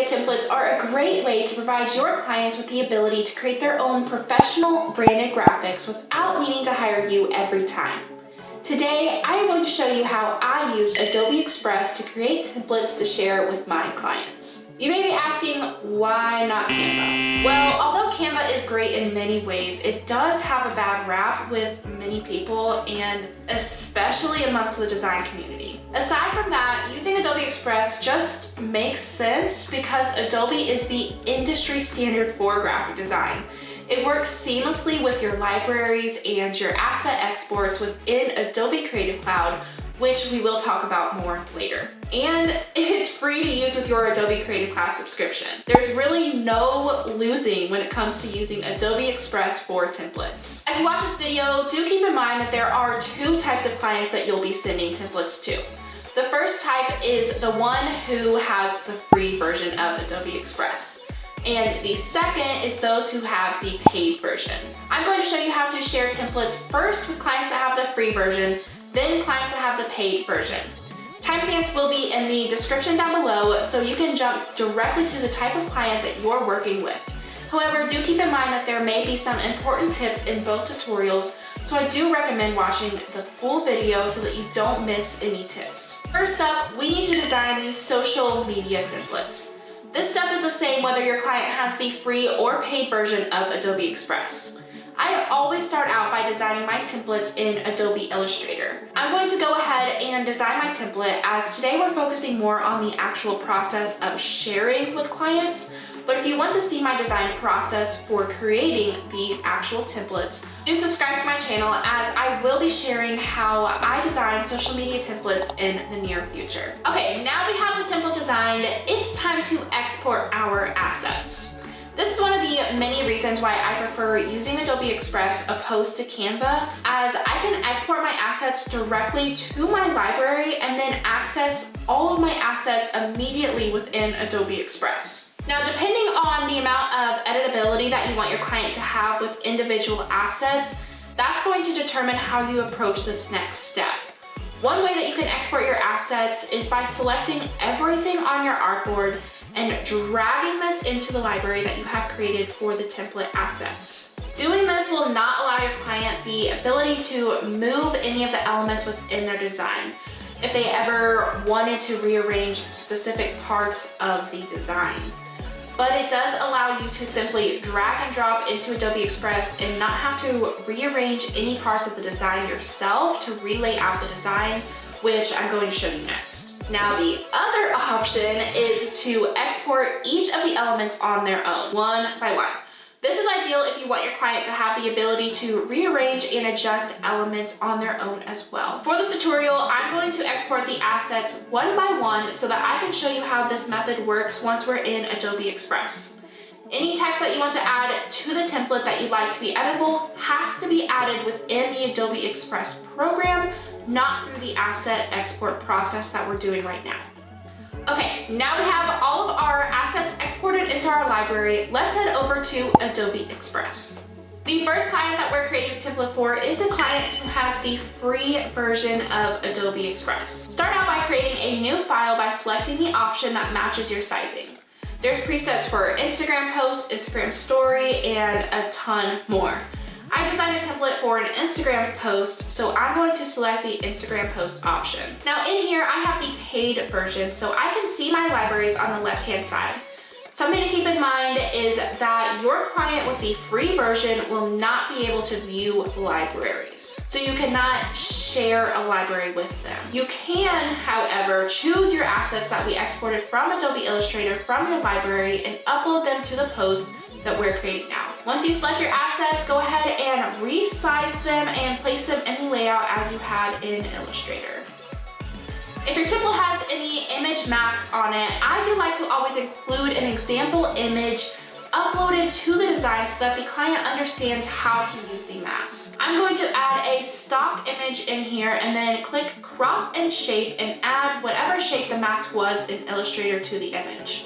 templates are a great way to provide your clients with the ability to create their own professional branded graphics without needing to hire you every time. Today, I am going to show you how I use Adobe Express to create templates to share with my clients. You may be asking, why not Canva? Well, although Canva is great in many ways, it does have a bad rap with many people and especially amongst the design community. Aside from that, using Adobe Express just makes sense because Adobe is the industry standard for graphic design. It works seamlessly with your libraries and your asset exports within Adobe Creative Cloud, which we will talk about more later. And it's free to use with your Adobe Creative Cloud subscription. There's really no losing when it comes to using Adobe Express for templates. As you watch this video, do keep in mind that there are two types of clients that you'll be sending templates to. The first type is the one who has the free version of Adobe Express. And the second is those who have the paid version. I'm going to show you how to share templates first with clients that have the free version, then clients that have the paid version. Timestamps will be in the description down below so you can jump directly to the type of client that you're working with. However, do keep in mind that there may be some important tips in both tutorials, so I do recommend watching the full video so that you don't miss any tips. First up, we need to design these social media templates. This step is the same whether your client has the free or paid version of Adobe Express. I always start out by designing my templates in Adobe Illustrator. I'm going to go ahead and design my template as today we're focusing more on the actual process of sharing with clients. But if you want to see my design process for creating the actual templates, do subscribe to my channel as I will be sharing how I design social media templates in the near future. Okay, now we have the template designed, it's time to export our assets. This is one of the many reasons why I prefer using Adobe Express opposed to Canva, as I can export my assets directly to my library and then access all of my assets immediately within Adobe Express. Now, depending on the amount of editability that you want your client to have with individual assets, that's going to determine how you approach this next step. One way that you can export your assets is by selecting everything on your artboard and dragging this into the library that you have created for the template assets. Doing this will not allow your client the ability to move any of the elements within their design if they ever wanted to rearrange specific parts of the design. But it does allow you to simply drag and drop into Adobe Express and not have to rearrange any parts of the design yourself to relay out the design, which I'm going to show you next. Now, the other option is to export each of the elements on their own, one by one. This is ideal if you want your client to have the ability to rearrange and adjust elements on their own as well. For this tutorial, I'm going to export the assets one by one so that I can show you how this method works once we're in Adobe Express. Any text that you want to add to the template that you'd like to be editable has to be added within the Adobe Express program, not through the asset export process that we're doing right now. Okay, now we have all of our assets exported into our library. Let's head over to Adobe Express. The first client that we're creating a template for is a client who has the free version of Adobe Express. Start out by creating a new file by selecting the option that matches your sizing. There's presets for Instagram post, Instagram story, and a ton more. I designed a template for an Instagram post, so I'm going to select the Instagram post option. Now in here, I have the paid version, so I can see my libraries on the left-hand side. Something to keep in mind is that your client with the free version will not be able to view libraries. So you cannot share a library with them. You can, however, choose your assets that we exported from Adobe Illustrator from your library and upload them to the post that we're creating now. Once you select your assets, go ahead and resize them and place them in the layout as you had in Illustrator. If your template has any image mask on it, I do like to always include an example image uploaded to the design so that the client understands how to use the mask. I'm going to add a stock image in here and then click crop and shape and add whatever shape the mask was in Illustrator to the image.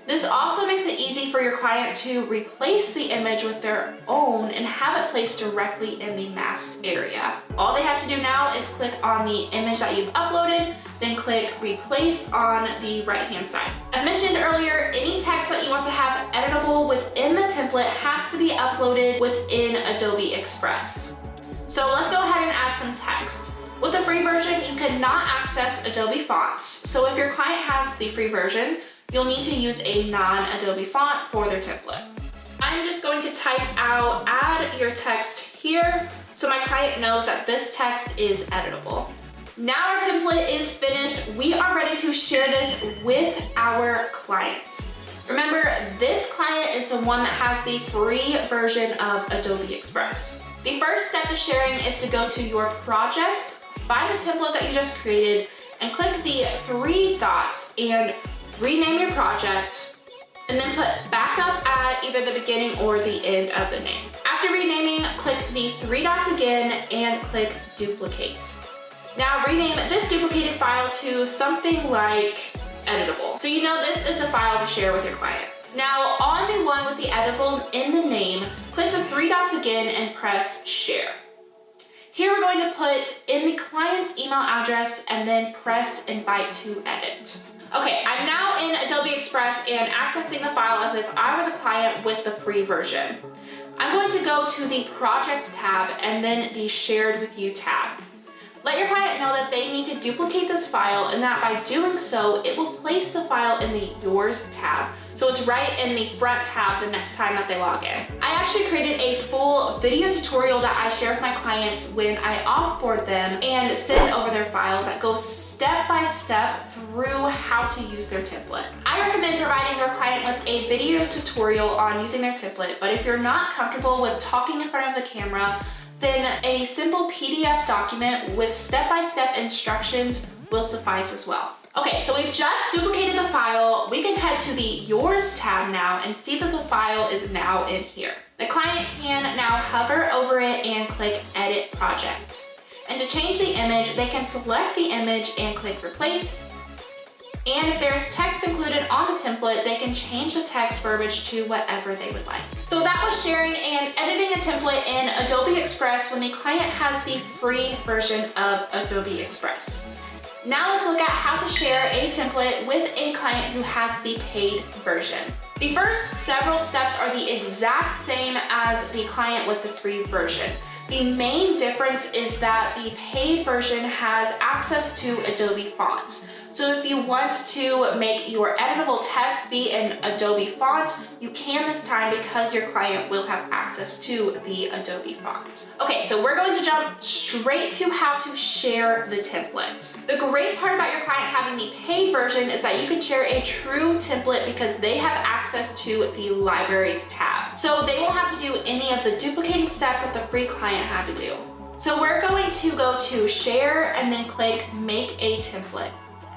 This also makes it easy for your client to replace the image with their own and have it placed directly in the masked area. All they have to do now is click on the image that you've uploaded, then click replace on the right-hand side. As mentioned earlier, any text that you want to have editable within the template has to be uploaded within Adobe Express. So let's go ahead and add some text. With the free version, you cannot access Adobe fonts. So if your client has the free version, you'll need to use a non-Adobe font for their template. I'm just going to type out add your text here so my client knows that this text is editable. Now our template is finished. We are ready to share this with our client. Remember, this client is the one that has the free version of Adobe Express. The first step to sharing is to go to your projects, find the template that you just created, and click the three dots and rename your project, and then put backup at either the beginning or the end of the name. After renaming, click the three dots again and click duplicate. Now rename this duplicated file to something like editable. So you know this is the file to share with your client. Now on the one with the editable in the name, click the three dots again and press share. Here we're going to put in the client's email address and then press invite to edit. Okay, I'm now in Adobe Express and accessing the file as if I were the client with the free version. I'm going to go to the Projects tab and then the Shared with You tab. Let your client know that they need to duplicate this file and that by doing so, it will place the file in the Yours tab. So it's right in the front tab the next time that they log in. I actually created a full video tutorial that I share with my clients when I offboard them and send over their files that goes step by step through how to use their template. I recommend providing your client with a video tutorial on using their template, but if you're not comfortable with talking in front of the camera, then a simple PDF document with step-by-step instructions will suffice as well. Okay, so we've just duplicated the file. We can head to the Yours tab now and see that the file is now in here. The client can now hover over it and click Edit Project. And to change the image, they can select the image and click Replace. And if there's text included on the template, they can change the text verbiage to whatever they would like. So that was sharing and editing a template in Adobe Express when the client has the free version of Adobe Express. Now let's look at how to share a template with a client who has the paid version. The first several steps are the exact same as the client with the free version. The main difference is that the paid version has access to Adobe fonts. So if you want to make your editable text be in Adobe font, you can this time because your client will have access to the Adobe font. Okay, so we're going to jump straight to how to share the template. The great part about your client having the paid version is that you can share a true template because they have access to the Libraries tab. So they won't have to do any of the duplicating steps that the free client had to do. So we're going to go to Share and then click Make a Template.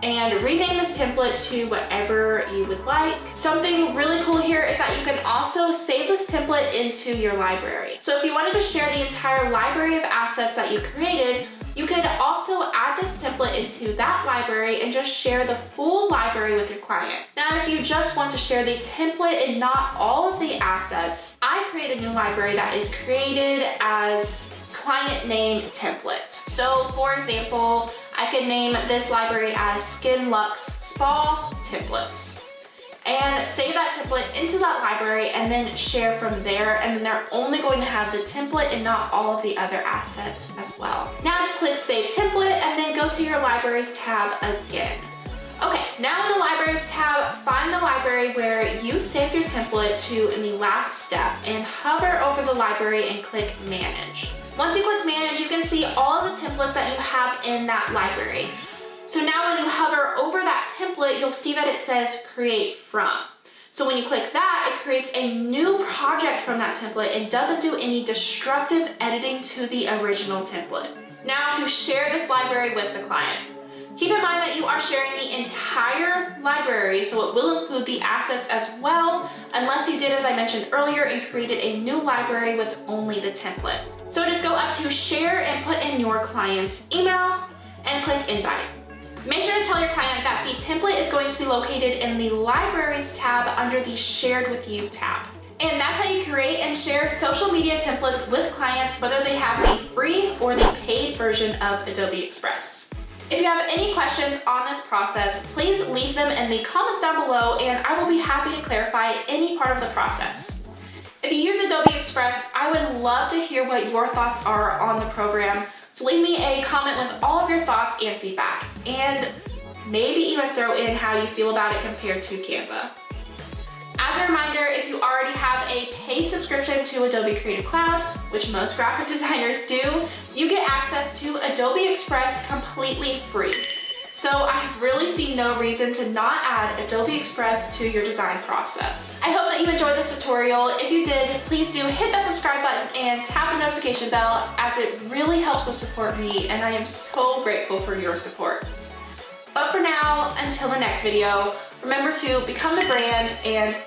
And rename this template to whatever you would like. Something really cool here is that you can also save this template into your library. So if you wanted to share the entire library of assets that you created, you could also add this template into that library and just share the full library with your client. Now, if you just want to share the template and not all of the assets, I create a new library that is created as client name template. So for example, I could name this library as Skin Lux Spa Templates and save that template into that library and then share from there, and then they're only going to have the template and not all of the other assets as well. Now just click Save Template and then go to your Libraries tab again. Okay, now in the Libraries tab, find the library where you saved your template to in the last step and hover over the library and click Manage. Once you click Manage, you can see all of the templates that you have in that library. So now when you hover over that template, you'll see that it says Create From. So when you click that, it creates a new project from that template and doesn't do any destructive editing to the original template. Now to share this library with the client. Keep in mind that you are sharing the entire library, so it will include the assets as well, unless you did as I mentioned earlier and created a new library with only the template. So just go up to Share and put in your client's email and click Invite. Make sure to tell your client that the template is going to be located in the Libraries tab under the Shared With You tab. And that's how you create and share social media templates with clients, whether they have the free or the paid version of Adobe Express. If you have any questions on this process, please leave them in the comments down below and I will be happy to clarify any part of the process. If you use Adobe Express, I would love to hear what your thoughts are on the program. So leave me a comment with all of your thoughts and feedback, and maybe even throw in how you feel about it compared to Canva. As a reminder, if you already have a paid subscription to Adobe Creative Cloud, which most graphic designers do, you get access to Adobe Express completely free. So I really see no reason to not add Adobe Express to your design process. I hope that you enjoyed this tutorial. If you did, please do hit that subscribe button and tap the notification bell, as it really helps to support me and I am so grateful for your support. But for now, until the next video, remember to become the brand and